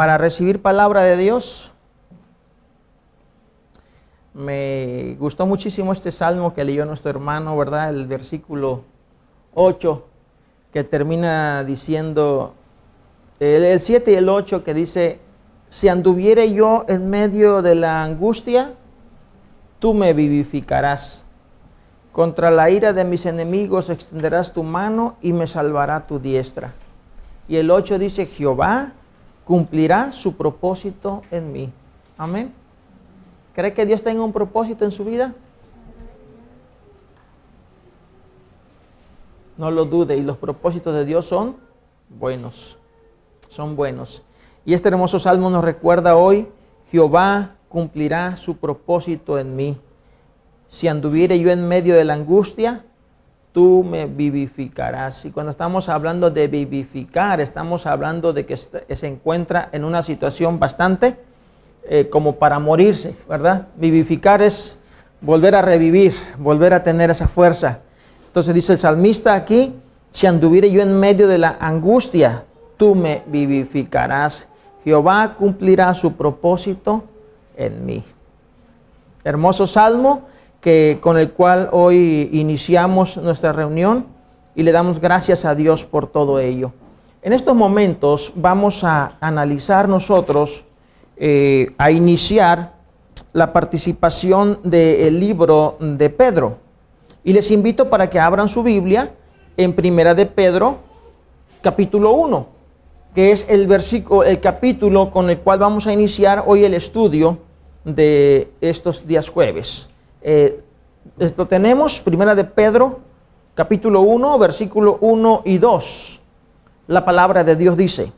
para recibir palabra de Dios. Me gustó muchísimo este salmo que leyó nuestro hermano, ¿verdad? El versículo 8, que termina diciendo, el 7 y el 8, que dice: si anduviere yo en medio de la angustia, tú me vivificarás. Contra la ira de mis enemigos extenderás tu mano y me salvará tu diestra. Y el 8 dice: Jehová cumplirá su propósito en mí. Amén. ¿Cree que Dios tenga un propósito en su vida? No lo dude, y los propósitos de Dios son buenos. Son buenos. Y este hermoso salmo nos recuerda hoy: Jehová cumplirá su propósito en mí. Si anduviere yo en medio de la angustia, tú me vivificarás. Y cuando estamos hablando de vivificar, estamos hablando de que se encuentra en una situación bastante como para morirse, ¿verdad? Vivificar es volver a revivir, volver a tener esa fuerza. Entonces dice el salmista aquí: si anduviere yo en medio de la angustia, tú me vivificarás. Jehová cumplirá su propósito en mí. Hermoso salmo con el cual hoy iniciamos nuestra reunión y le damos gracias a Dios por todo ello. En estos momentos vamos a analizar nosotros, a iniciar la participación del libro de Pedro. Y les invito para que abran su Biblia en Primera de Pedro, capítulo 1, que es el capítulo con el cual vamos a iniciar hoy el estudio de estos días jueves. Esto tenemos, Primera de Pedro, capítulo 1, versículo 1 y 2. La palabra de Dios dice: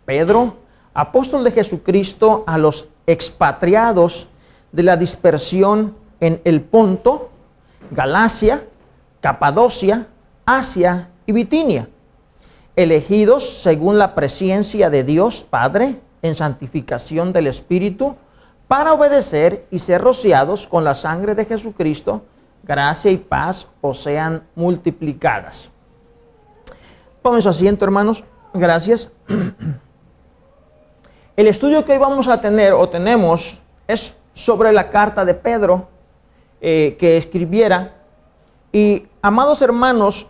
Pedro, apóstol de Jesucristo, a los expatriados de la dispersión en el Ponto, Galacia, Capadocia, Asia y Bitinia, elegidos según la presciencia de Dios Padre en santificación del Espíritu, para obedecer y ser rociados con la sangre de Jesucristo, gracia y paz os sean multiplicadas. Pongan su asiento, hermanos. Gracias. El estudio que hoy vamos a tener o tenemos es sobre la carta de Pedro que escribiera. Y, amados hermanos,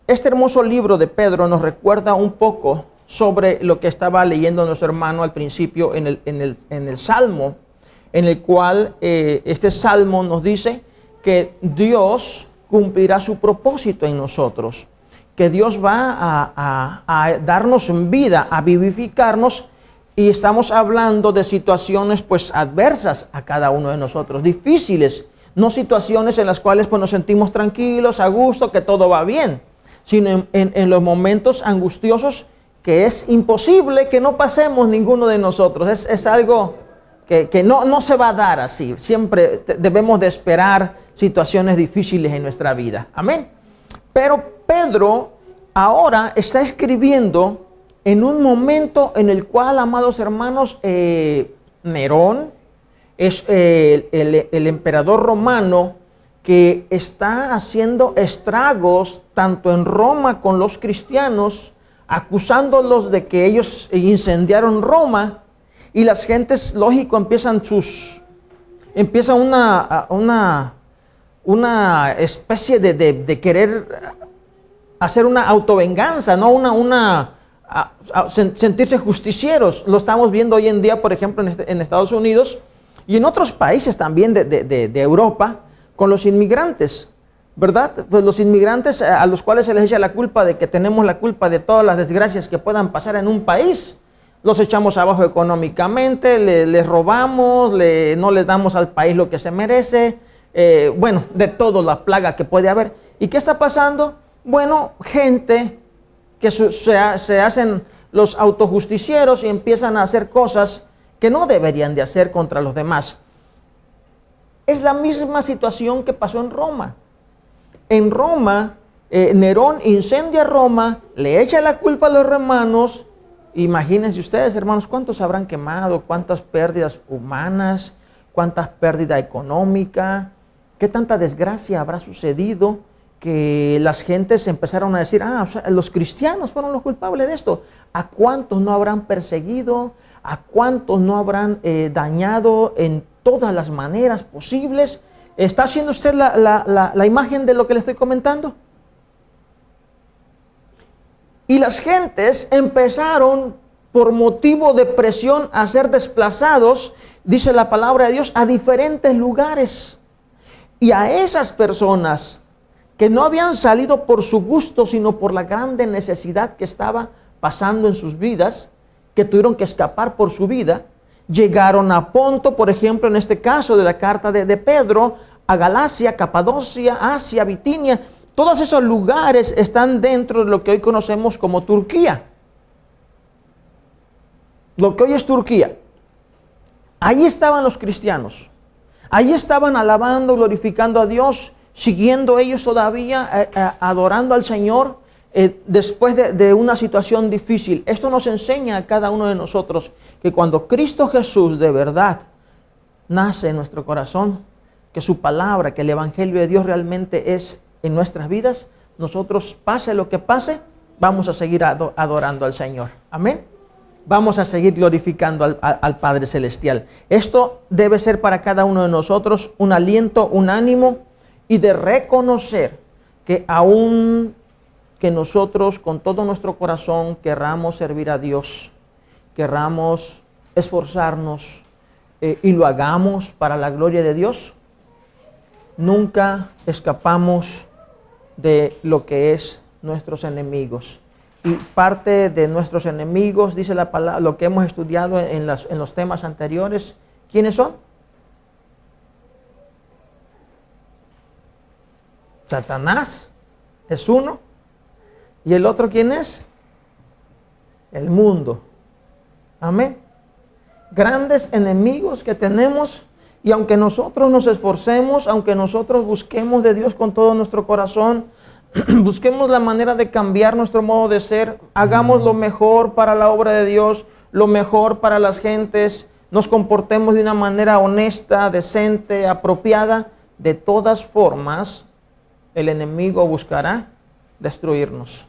este hermoso libro de Pedro nos recuerda un poco sobre lo que estaba leyendo nuestro hermano al principio en el Salmo, en el cual este Salmo nos dice que Dios cumplirá su propósito en nosotros, que Dios va a darnos vida, a vivificarnos, y estamos hablando de situaciones pues adversas a cada uno de nosotros, difíciles, no situaciones en las cuales pues nos sentimos tranquilos, a gusto, que todo va bien, sino en los momentos angustiosos que es imposible que no pasemos ninguno de nosotros. Es algo que no se va a dar así. Siempre debemos de esperar situaciones difíciles en nuestra vida. Amén. Pero Pedro ahora está escribiendo en un momento en el cual, amados hermanos, Nerón es el emperador romano que está haciendo estragos tanto en Roma con los cristianos, acusándolos de que ellos incendiaron Roma, y las gentes, lógico, empiezan una especie de querer hacer una autovenganza, ¿no? Sentirse justicieros. Lo estamos viendo hoy en día, por ejemplo, en Estados Unidos y en otros países también de Europa, con los inmigrantes, ¿verdad? Pues los inmigrantes a los cuales se les echa la culpa de que tenemos la culpa de todas las desgracias que puedan pasar en un país. Los echamos abajo económicamente, les robamos, no les damos al país lo que se merece, bueno, de todo, la plaga que puede haber. ¿Y qué está pasando? Bueno, gente que se hacen los autojusticieros y empiezan a hacer cosas que no deberían de hacer contra los demás. Es la misma situación que pasó en Roma. En Roma, Nerón incendia Roma, le echa la culpa a los romanos. Imagínense ustedes, hermanos, cuántos habrán quemado, cuántas pérdidas humanas, cuánta pérdida económica, qué tanta desgracia habrá sucedido, que las gentes empezaron a decir, o sea, los cristianos fueron los culpables de esto. ¿A cuántos no habrán perseguido? ¿A cuántos no habrán dañado en todas las maneras posibles? ¿Está haciendo usted la imagen de lo que le estoy comentando? Y las gentes empezaron, por motivo de presión, a ser desplazados, dice la palabra de Dios, a diferentes lugares. Y a esas personas que no habían salido por su gusto, sino por la grande necesidad que estaba pasando en sus vidas, que tuvieron que escapar por su vida, llegaron a Ponto, por ejemplo, en este caso de la carta de Pedro, a Galacia, Capadocia, Asia, Bitinia. Todos esos lugares están dentro de lo que hoy conocemos como Turquía. Lo que hoy es Turquía. Ahí estaban los cristianos. Ahí estaban alabando, glorificando a Dios, siguiendo ellos todavía, adorando al Señor, después de una situación difícil. Esto nos enseña a cada uno de nosotros que cuando Cristo Jesús de verdad nace en nuestro corazón, que su palabra, que el Evangelio de Dios realmente es en nuestras vidas, nosotros, pase lo que pase, vamos a seguir adorando al Señor. Amén. Vamos a seguir glorificando al Padre Celestial. Esto debe ser para cada uno de nosotros un aliento, un ánimo, y de reconocer que aún que nosotros con todo nuestro corazón querramos servir a Dios, querramos esforzarnos y lo hagamos para la gloria de Dios, nunca escapamos de lo que es nuestros enemigos. Y parte de nuestros enemigos, dice la palabra, lo que hemos estudiado en los temas anteriores, ¿quiénes son? Satanás es uno. ¿Y el otro quién es? El mundo. Amén. Grandes enemigos que tenemos, y aunque nosotros nos esforcemos, aunque nosotros busquemos de Dios con todo nuestro corazón, busquemos la manera de cambiar nuestro modo de ser, hagamos lo mejor para la obra de Dios, lo mejor para las gentes, nos comportemos de una manera honesta, decente, apropiada, de todas formas, el enemigo buscará destruirnos.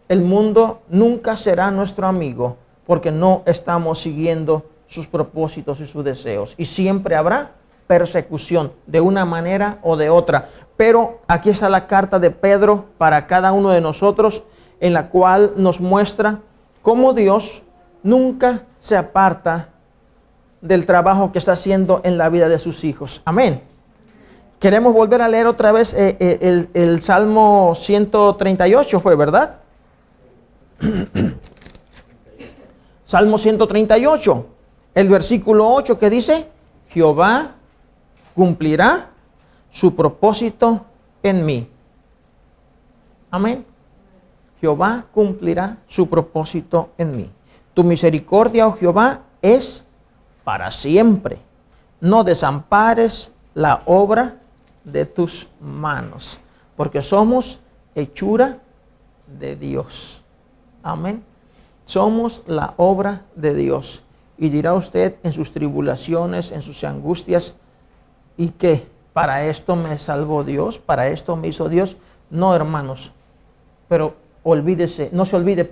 El mundo nunca será nuestro amigo porque no estamos siguiendo sus propósitos y sus deseos. Y siempre habrá persecución de una manera o de otra. Pero aquí está la carta de Pedro para cada uno de nosotros, en la cual nos muestra cómo Dios nunca se aparta del trabajo que está haciendo en la vida de sus hijos. Amén. Queremos volver a leer otra vez el Salmo 138, fue, ¿verdad? Salmo 138, el versículo 8 que dice, Jehová cumplirá su propósito en mí. Amén. Jehová cumplirá su propósito en mí. Tu misericordia, oh Jehová, es para siempre. No desampares la obra de tus manos, porque somos hechura de Dios. Amén. Somos la obra de Dios. Y dirá usted en sus tribulaciones, en sus angustias, ¿y qué? ¿Para esto me salvó Dios? ¿Para esto me hizo Dios? No, hermanos. Pero no se olvide,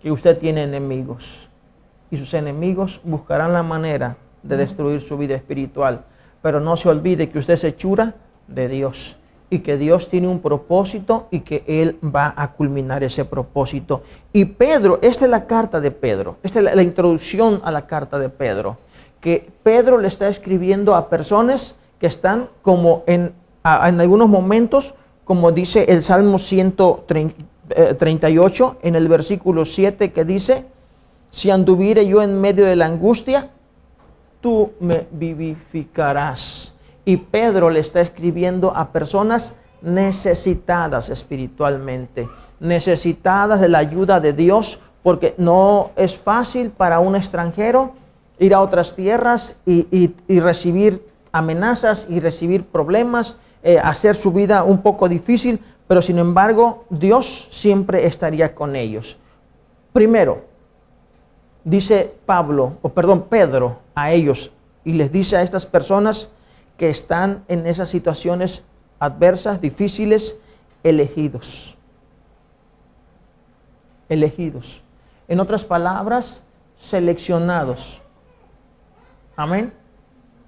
que usted tiene enemigos. Y sus enemigos buscarán la manera de destruir su vida espiritual. Pero no se olvide que usted es hechura de Dios. Y que Dios tiene un propósito y que Él va a culminar ese propósito. Y Pedro, esta es la carta de Pedro. Esta es la introducción a la carta de Pedro. Que Pedro le está escribiendo a personas que están como en algunos momentos, como dice el Salmo 138 en el versículo 7, que dice, si anduviere yo en medio de la angustia, tú me vivificarás. Y Pedro le está escribiendo a personas necesitadas espiritualmente, necesitadas de la ayuda de Dios, porque no es fácil para un extranjero ir a otras tierras y recibir amenazas y recibir problemas, hacer su vida un poco difícil, pero sin embargo Dios siempre estaría con ellos. Primero, dice Pedro a ellos, y les dice a estas personas que están en esas situaciones adversas, difíciles, elegidos. Elegidos. En otras palabras, seleccionados. Amén.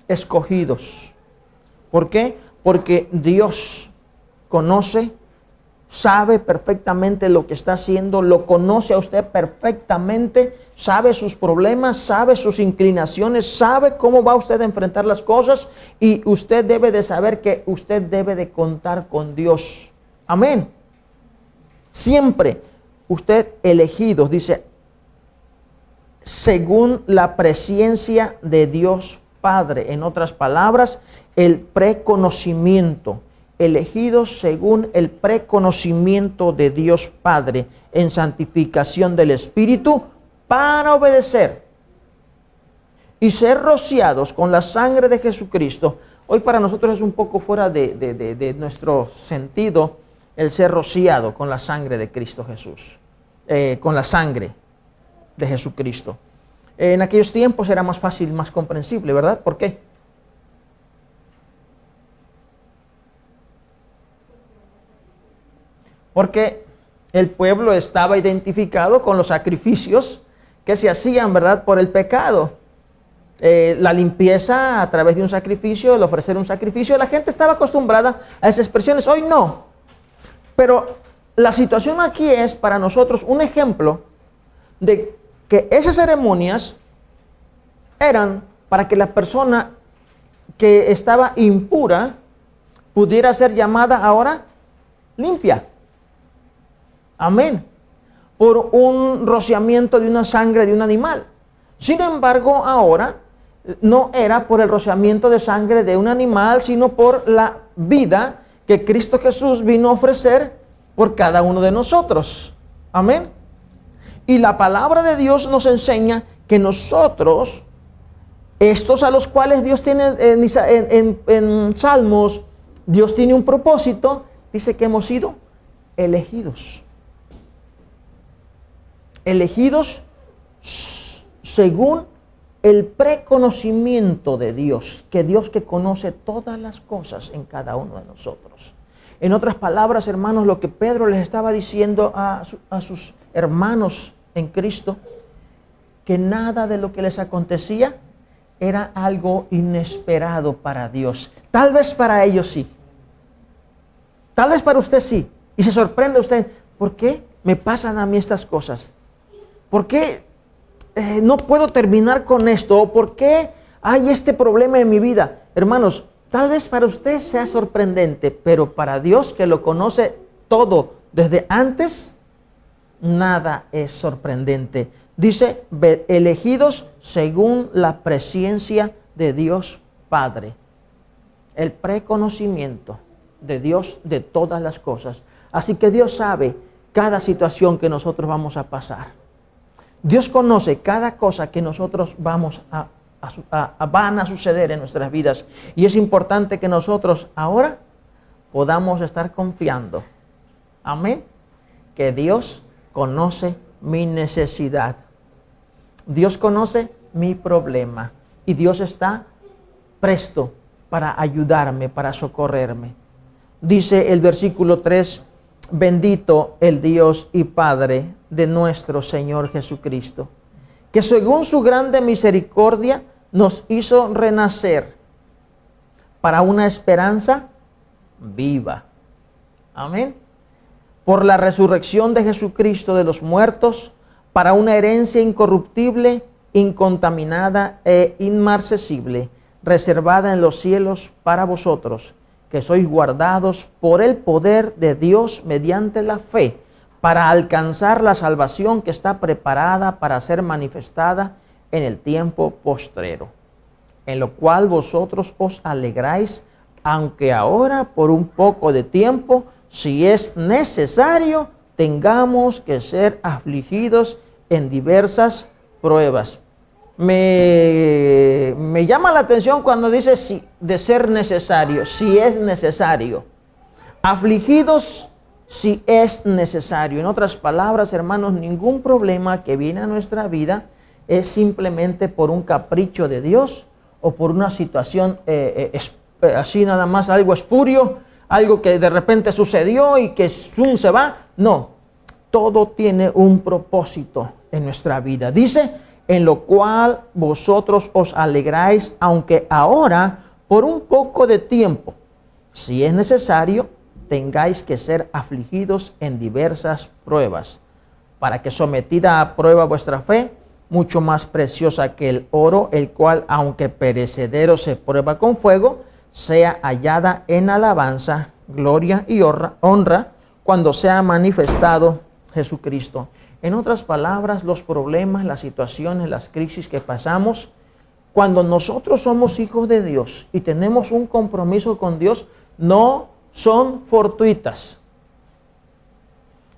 Escogidos. ¿Por qué? Porque Dios conoce, sabe perfectamente lo que está haciendo, lo conoce a usted perfectamente, sabe sus problemas, sabe sus inclinaciones, sabe cómo va usted a enfrentar las cosas, y usted debe de saber que usted debe de contar con Dios. Amén. Siempre usted elegido, dice, según la presciencia de Dios Padre. En otras palabras, el preconocimiento. Elegidos según el preconocimiento de Dios Padre en santificación del Espíritu para obedecer y ser rociados con la sangre de Jesucristo. Hoy para nosotros es un poco fuera de nuestro sentido el ser rociado con la sangre de Cristo Jesús, con la sangre de Jesucristo. En aquellos tiempos era más fácil, más comprensible, ¿verdad? ¿Por qué? Porque el pueblo estaba identificado con los sacrificios que se hacían, ¿verdad?, por el pecado. La limpieza a través de un sacrificio, el ofrecer un sacrificio. La gente estaba acostumbrada a esas expresiones. Hoy no. Pero la situación aquí es para nosotros un ejemplo de que esas ceremonias eran para que la persona que estaba impura pudiera ser llamada ahora limpia. Amén. Por un rociamiento de una sangre de un animal. Sin embargo, ahora no era por el rociamiento de sangre de un animal, sino por la vida que Cristo Jesús vino a ofrecer por cada uno de nosotros. Amén. Y la palabra de Dios nos enseña que nosotros, estos a los cuales Dios tiene en Salmos, Dios tiene un propósito, dice que hemos sido elegidos. Elegidos según el preconocimiento de Dios, que Dios que conoce todas las cosas en cada uno de nosotros. En otras palabras, hermanos, lo que Pedro les estaba diciendo a sus hermanos en Cristo, que nada de lo que les acontecía era algo inesperado para Dios. Tal vez para ellos sí. Tal vez para usted sí. Y se sorprende usted, ¿por qué me pasan a mí estas cosas? ¿Por qué no puedo terminar con esto? ¿O por qué hay este problema en mi vida? Hermanos, tal vez para usted sea sorprendente, pero para Dios, que lo conoce todo desde antes, nada es sorprendente. Dice, elegidos según la presciencia de Dios Padre. El preconocimiento de Dios de todas las cosas. Así que Dios sabe cada situación que nosotros vamos a pasar. Dios conoce cada cosa que nosotros van a suceder en nuestras vidas. Y es importante que nosotros ahora podamos estar confiando. Amén. Que Dios conoce mi necesidad. Dios conoce mi problema. Y Dios está presto para ayudarme, para socorrerme. Dice el versículo 3, bendito el Dios y Padre de nuestro Señor Jesucristo, que según su grande misericordia nos hizo renacer para una esperanza viva. Amén. Por la resurrección de Jesucristo de los muertos, para una herencia incorruptible, incontaminada e inmarcesible, reservada en los cielos para vosotros, que sois guardados por el poder de Dios mediante la fe, para alcanzar la salvación que está preparada para ser manifestada en el tiempo postrero, en lo cual vosotros os alegráis, aunque ahora por un poco de tiempo, si es necesario, tengamos que ser afligidos en diversas pruebas. Me llama la atención cuando dice si, de ser necesario, si es necesario. Afligidos si es necesario. En otras palabras, hermanos, ningún problema que viene a nuestra vida es simplemente por un capricho de Dios o por una situación así nada más, algo espurio, algo que de repente sucedió y que ¡zum! Se va. No, todo tiene un propósito en nuestra vida. Dice, en lo cual vosotros os alegráis, aunque ahora, por un poco de tiempo, si es necesario, tengáis que ser afligidos en diversas pruebas, para que sometida a prueba vuestra fe, mucho más preciosa que el oro, el cual, aunque perecedero se prueba con fuego, sea hallada en alabanza, gloria y honra, cuando sea manifestado Jesucristo. En otras palabras, los problemas, las situaciones, las crisis que pasamos, cuando nosotros somos hijos de Dios y tenemos un compromiso con Dios, no son fortuitas.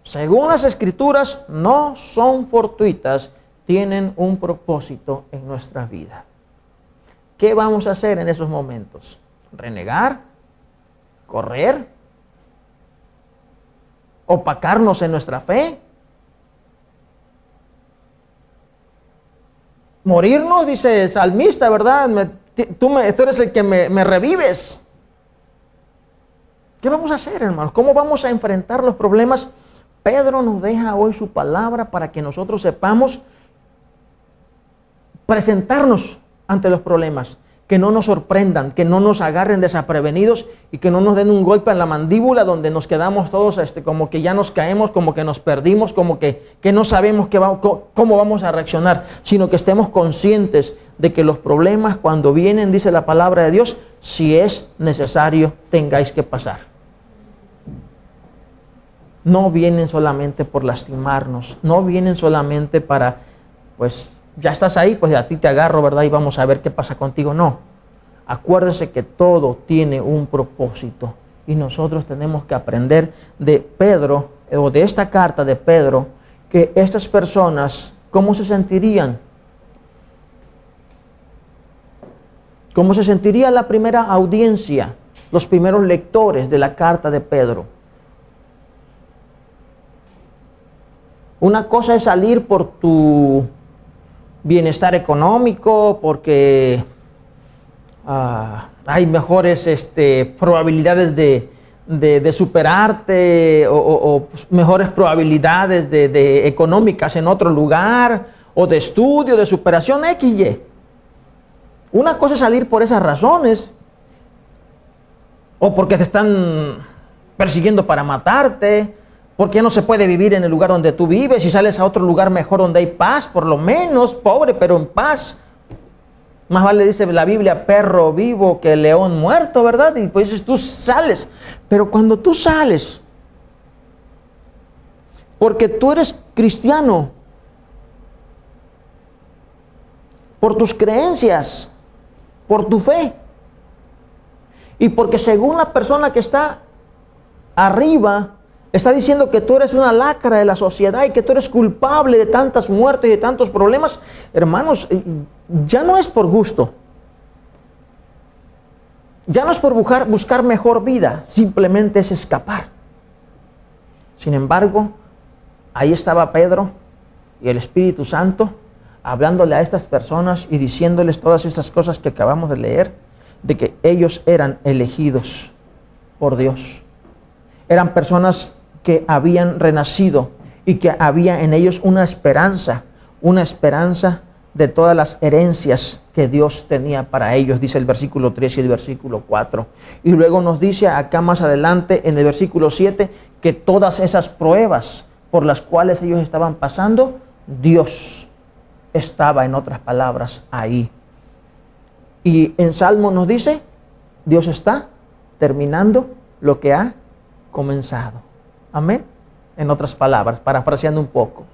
Según las Escrituras, no son fortuitas, tienen un propósito en nuestra vida. ¿Qué vamos a hacer en esos momentos? ¿Renegar? ¿Correr? ¿Opacarnos en nuestra fe? ¿Morirnos? Dice el salmista, ¿verdad? Tú eres el que me revives. ¿Qué vamos a hacer, hermanos? ¿Cómo vamos a enfrentar los problemas? Pedro nos deja hoy su palabra para que nosotros sepamos presentarnos ante los problemas, que no nos sorprendan, que no nos agarren desaprevenidos y que no nos den un golpe en la mandíbula donde nos quedamos todos como que ya nos caemos, como que nos perdimos, como que no sabemos cómo vamos a reaccionar, sino que estemos conscientes de que los problemas cuando vienen, dice la palabra de Dios, si es necesario, tengáis que pasar. No vienen solamente por lastimarnos, no vienen solamente para, pues, ya estás ahí, pues a ti te agarro, ¿verdad? Y vamos a ver qué pasa contigo. No, acuérdese que todo tiene un propósito y nosotros tenemos que aprender de Pedro, o de esta carta de Pedro, que estas personas, ¿cómo se sentirían? ¿Cómo se sentiría la primera audiencia, los primeros lectores de la carta de Pedro? Una cosa es salir por tu bienestar económico, porque hay mejores probabilidades de superarte o mejores probabilidades de económicas en otro lugar, o de estudio, de superación XY. Una cosa es salir por esas razones, o porque te están persiguiendo para matarte, porque no se puede vivir en el lugar donde tú vives y sales a otro lugar mejor donde hay paz, por lo menos, pobre pero en paz. Más vale, dice la Biblia, perro vivo que león muerto, ¿verdad? Y pues tú sales, pero cuando tú sales, porque tú eres cristiano, por tus creencias, por tu fe, y porque según la persona que está arriba, está diciendo que tú eres una lacra de la sociedad y que tú eres culpable de tantas muertes y de tantos problemas, hermanos, ya no es por gusto. Ya no es por buscar mejor vida, simplemente es escapar. Sin embargo, ahí estaba Pedro y el Espíritu Santo hablándole a estas personas y diciéndoles todas esas cosas que acabamos de leer, de que ellos eran elegidos por Dios. Eran personas que habían renacido y que había en ellos una esperanza de todas las herencias que Dios tenía para ellos, dice el versículo 3 y el versículo 4. Y luego nos dice acá más adelante en el versículo 7 que todas esas pruebas por las cuales ellos estaban pasando, Dios estaba, en otras palabras, ahí. Y en Salmo nos dice, Dios está terminando lo que ha comenzado. Amén. En otras palabras, parafraseando un poco,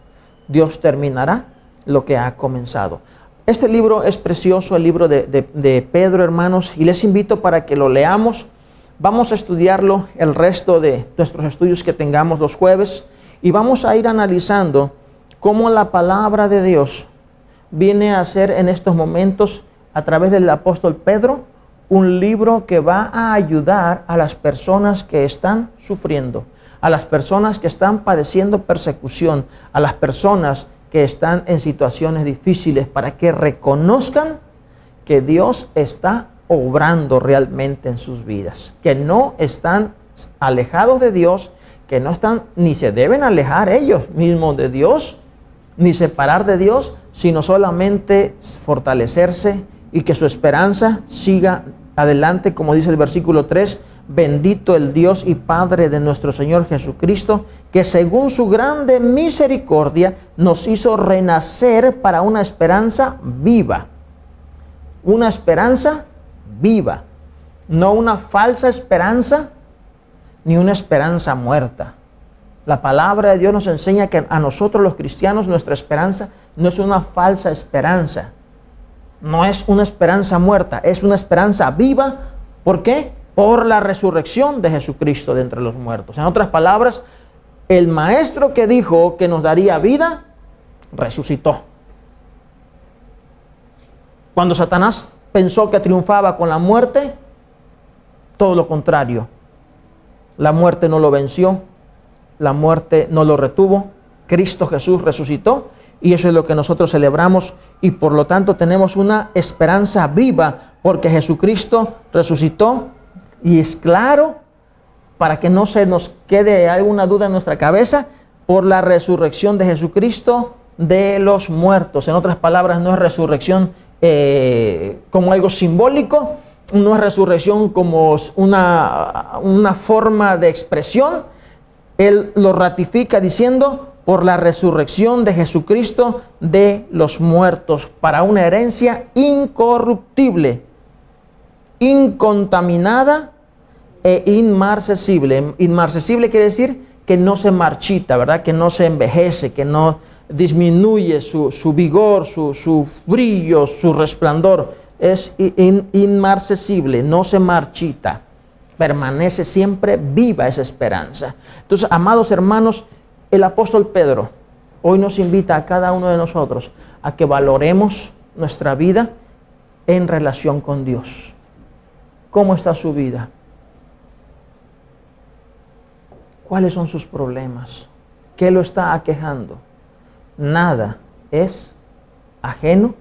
Dios terminará lo que ha comenzado. Este libro es precioso, el libro de Pedro, hermanos, y les invito para que lo leamos. Vamos a estudiarlo el resto de nuestros estudios que tengamos los jueves, y vamos a ir analizando cómo la palabra de Dios viene a ser en estos momentos, a través del apóstol Pedro, un libro que va a ayudar a las personas que están sufriendo, a las personas que están padeciendo persecución, a las personas que están en situaciones difíciles, para que reconozcan que Dios está obrando realmente en sus vidas, que no están alejados de Dios, que no están ni se deben alejar ellos mismos de Dios, ni separar de Dios, sino solamente fortalecerse y que su esperanza siga adelante, como dice el versículo 3, bendito el Dios y Padre de nuestro Señor Jesucristo, que según su grande misericordia nos hizo renacer para una esperanza viva. Una esperanza viva, no una falsa esperanza, ni una esperanza muerta. La palabra de Dios nos enseña que a nosotros los cristianos nuestra esperanza no es una falsa esperanza, no es una esperanza muerta, es una esperanza viva. ¿Por qué? Por la resurrección de Jesucristo de entre los muertos. En otras palabras, el maestro que dijo que nos daría vida, resucitó. Cuando Satanás pensó que triunfaba con la muerte, todo lo contrario. La muerte no lo venció, la muerte no lo retuvo. Cristo Jesús resucitó y eso es lo que nosotros celebramos y por lo tanto tenemos una esperanza viva porque Jesucristo resucitó y es claro, para que no se nos quede alguna duda en nuestra cabeza, por la resurrección de Jesucristo de los muertos. En otras palabras, no es resurrección como algo simbólico, no es resurrección como una forma de expresión. Él lo ratifica diciendo, por la resurrección de Jesucristo de los muertos, para una herencia incorruptible, incontaminada e inmarcesible. Inmarcesible quiere decir que no se marchita, ¿verdad? Que no se envejece, que no disminuye su vigor, su brillo, su resplandor. Es inmarcesible, no se marchita. Permanece siempre viva esa esperanza. Entonces, amados hermanos, el apóstol Pedro hoy nos invita a cada uno de nosotros a que valoremos nuestra vida en relación con Dios. ¿Cómo está su vida? ¿Cuáles son sus problemas? ¿Qué lo está aquejando? Nada es ajeno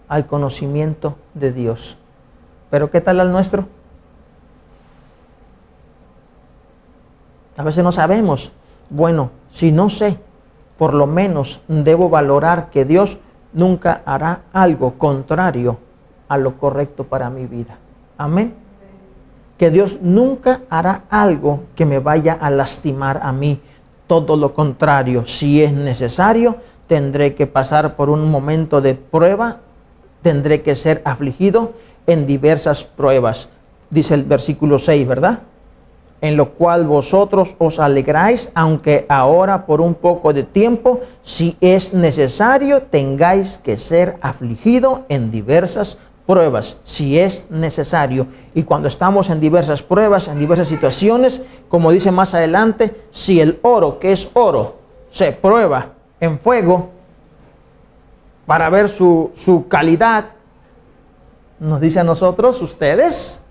al conocimiento de Dios. ¿Pero qué tal al nuestro? A veces no sabemos. Bueno, si no sé, por lo menos debo valorar que Dios nunca hará algo contrario a lo correcto para mi vida. Amén. Que Dios nunca hará algo que me vaya a lastimar a mí. Todo lo contrario, si es necesario, tendré que pasar por un momento de prueba, tendré que ser afligido en diversas pruebas. Dice el versículo 6, ¿verdad? En lo cual vosotros os alegráis, aunque ahora por un poco de tiempo, si es necesario, tengáis que ser afligido en diversas pruebas, si es necesario. Y cuando estamos en diversas pruebas, en diversas situaciones, como dice más adelante, si el oro, que es oro, se prueba en fuego para ver su calidad, nos dice a nosotros, ustedes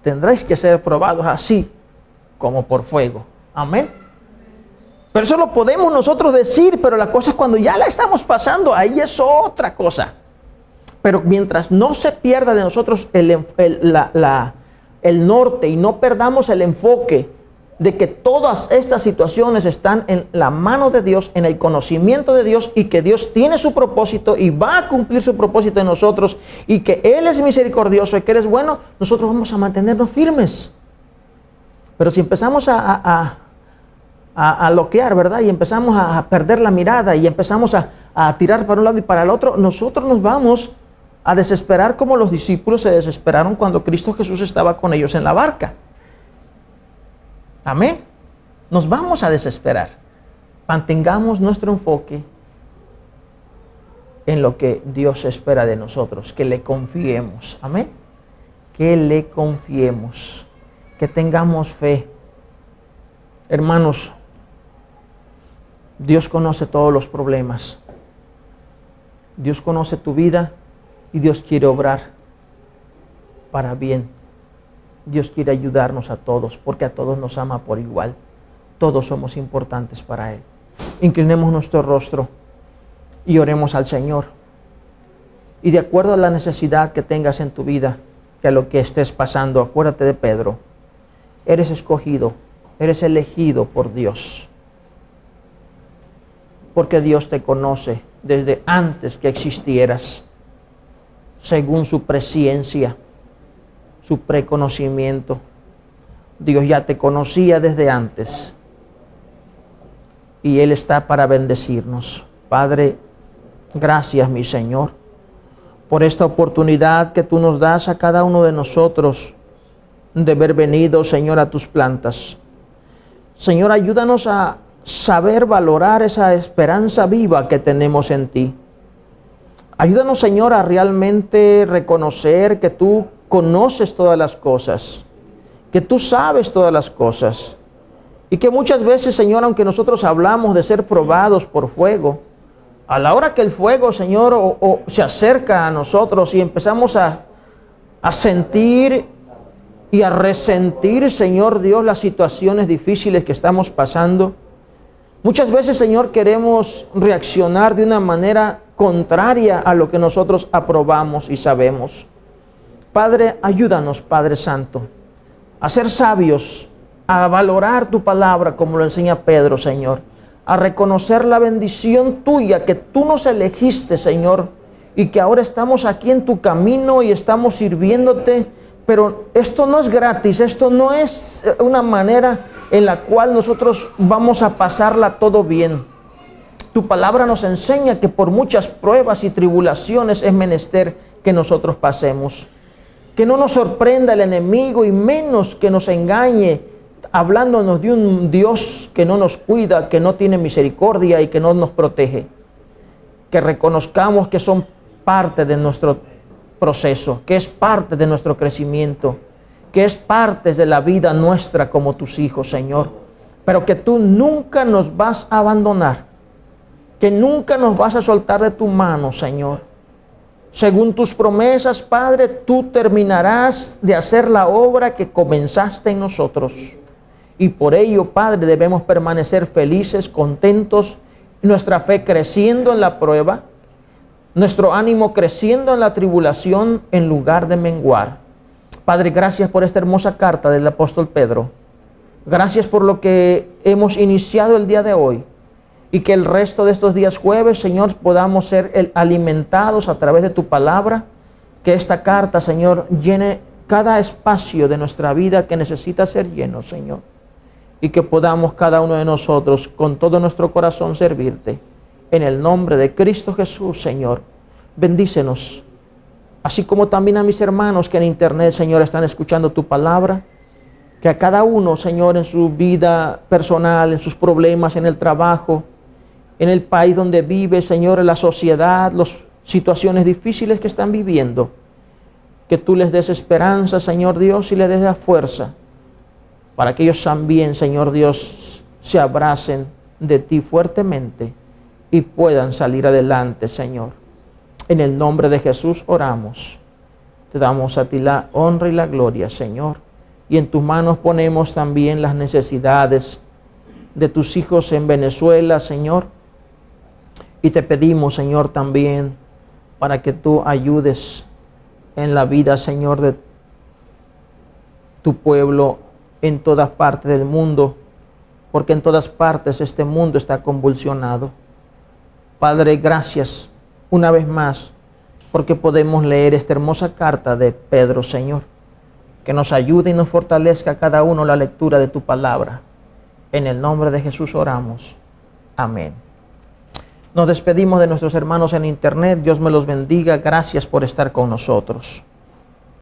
tendréis que ser probados así como por fuego. Amén. Pero eso lo podemos nosotros decir, pero la cosa es cuando ya la estamos pasando, ahí es otra cosa. Pero mientras no se pierda de nosotros el norte y no perdamos el enfoque de que todas estas situaciones están en la mano de Dios, en el conocimiento de Dios, y que Dios tiene su propósito y va a cumplir su propósito en nosotros, y que Él es misericordioso y que Él es bueno, nosotros vamos a mantenernos firmes. Pero si empezamos a loquear, ¿verdad? Y empezamos a perder la mirada y empezamos a tirar para un lado y para el otro, nosotros nos vamos a desesperar como los discípulos se desesperaron cuando Cristo Jesús estaba con ellos en la barca. Amén. Nos vamos a desesperar. Mantengamos nuestro enfoque en lo que Dios espera de nosotros, que le confiemos. Amén. Que le confiemos, que tengamos fe. Hermanos, Dios conoce todos los problemas. Dios conoce tu vida y Dios quiere obrar para bien. Dios quiere ayudarnos a todos, porque a todos nos ama por igual. Todos somos importantes para Él. Inclinemos nuestro rostro y oremos al Señor. Y de acuerdo a la necesidad que tengas en tu vida, que a lo que estés pasando, acuérdate de Pedro. eres escogido, eres elegido por Dios. Porque Dios te conoce desde antes que existieras, según su presciencia, su preconocimiento. Dios ya te conocía desde antes y Él está para bendecirnos. Padre, gracias, mi Señor, por esta oportunidad que tú nos das a cada uno de nosotros de haber venido, Señor, a tus plantas. Señor, ayúdanos a saber valorar esa esperanza viva que tenemos en ti. Ayúdanos, Señor, a realmente reconocer que tú conoces todas las cosas, que tú sabes todas las cosas, y que muchas veces, Señor, aunque nosotros hablamos de ser probados por fuego, a la hora que el fuego, Señor, o se acerca a nosotros y empezamos a sentir y a resentir, Señor Dios, las situaciones difíciles que estamos pasando, muchas veces, Señor, queremos reaccionar de una manera contraria a lo que nosotros aprobamos y sabemos. Padre, ayúdanos, Padre Santo, a ser sabios, a valorar tu palabra como lo enseña Pedro, Señor, a reconocer la bendición tuya, que tú nos elegiste, Señor, y que ahora estamos aquí en tu camino y estamos sirviéndote, pero esto no es gratis, esto no es una manera en la cual nosotros vamos a pasarla todo bien. Tu palabra nos enseña que por muchas pruebas y tribulaciones es menester que nosotros pasemos. Que no nos sorprenda el enemigo y menos que nos engañe hablándonos de un Dios que no nos cuida, que no tiene misericordia y que no nos protege. Que reconozcamos que son parte de nuestro proceso, que es parte de nuestro crecimiento, que es parte de la vida nuestra como tus hijos, Señor. Pero que tú nunca nos vas a abandonar, que nunca nos vas a soltar de tu mano, Señor. Según tus promesas, Padre, tú terminarás de hacer la obra que comenzaste en nosotros. Y por ello, Padre, debemos permanecer felices, contentos, nuestra fe creciendo en la prueba, nuestro ánimo creciendo en la tribulación en lugar de menguar. Padre, gracias por esta hermosa carta del apóstol Pedro. Gracias por lo que hemos iniciado el día de hoy. Y que el resto de estos días jueves, Señor, podamos ser alimentados a través de tu palabra. Que esta carta, Señor, llene cada espacio de nuestra vida que necesita ser lleno, Señor. Y que podamos cada uno de nosotros con todo nuestro corazón servirte. En el nombre de Cristo Jesús, Señor. Bendícenos. Así como también a mis hermanos que en internet, Señor, están escuchando tu palabra. Que a cada uno, Señor, en su vida personal, en sus problemas, en el trabajo, en el país donde vive, Señor, en la sociedad, las situaciones difíciles que están viviendo, que tú les des esperanza, Señor Dios, y les des la fuerza, para que ellos también, Señor Dios, se abracen de ti fuertemente y puedan salir adelante, Señor. En el nombre de Jesús oramos. Te damos a ti la honra y la gloria, Señor. Y en tus manos ponemos también las necesidades de tus hijos en Venezuela, Señor. Y te pedimos, Señor, también para que tú ayudes en la vida, Señor, de tu pueblo en todas partes del mundo, porque en todas partes este mundo está convulsionado. Padre, gracias una vez más, porque podemos leer esta hermosa carta de Pedro, Señor. Que nos ayude y nos fortalezca a cada uno la lectura de tu palabra. En el nombre de Jesús oramos. Amén. Nos despedimos de nuestros hermanos en internet. Dios me los bendiga. Gracias por estar con nosotros.